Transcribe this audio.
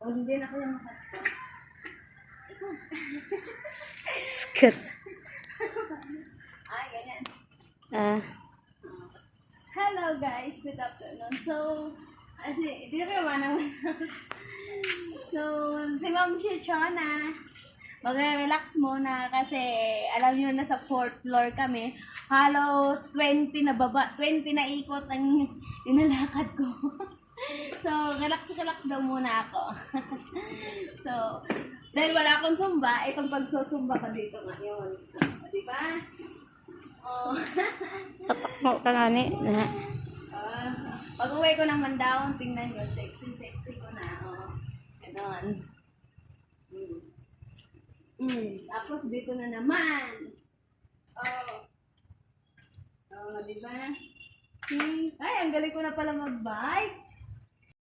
O hindi na kayo makasta. Skat. Ay, ganyan. Ah, Hello guys, good afternoon. So, di naman naman. So, si Ma'am Chichona, magre-relax muna kasi alam niyo na sa 4th floor kami. Halos 20 na baba, 20 na ikot ang inalakad ko. So, relax daw muna ako. So, dahil wala akong sumba, itong pagsusumba ko dito ngayon. Di ba? Oh. tatakmo ka nga ni. Pag uwi ko naman daw, tingnan nyo, sexy ko na. Oh. Ganon. Tapos dito na naman. Oh. Oh, di ba? Ay, ang galing ko na pala mag-bike.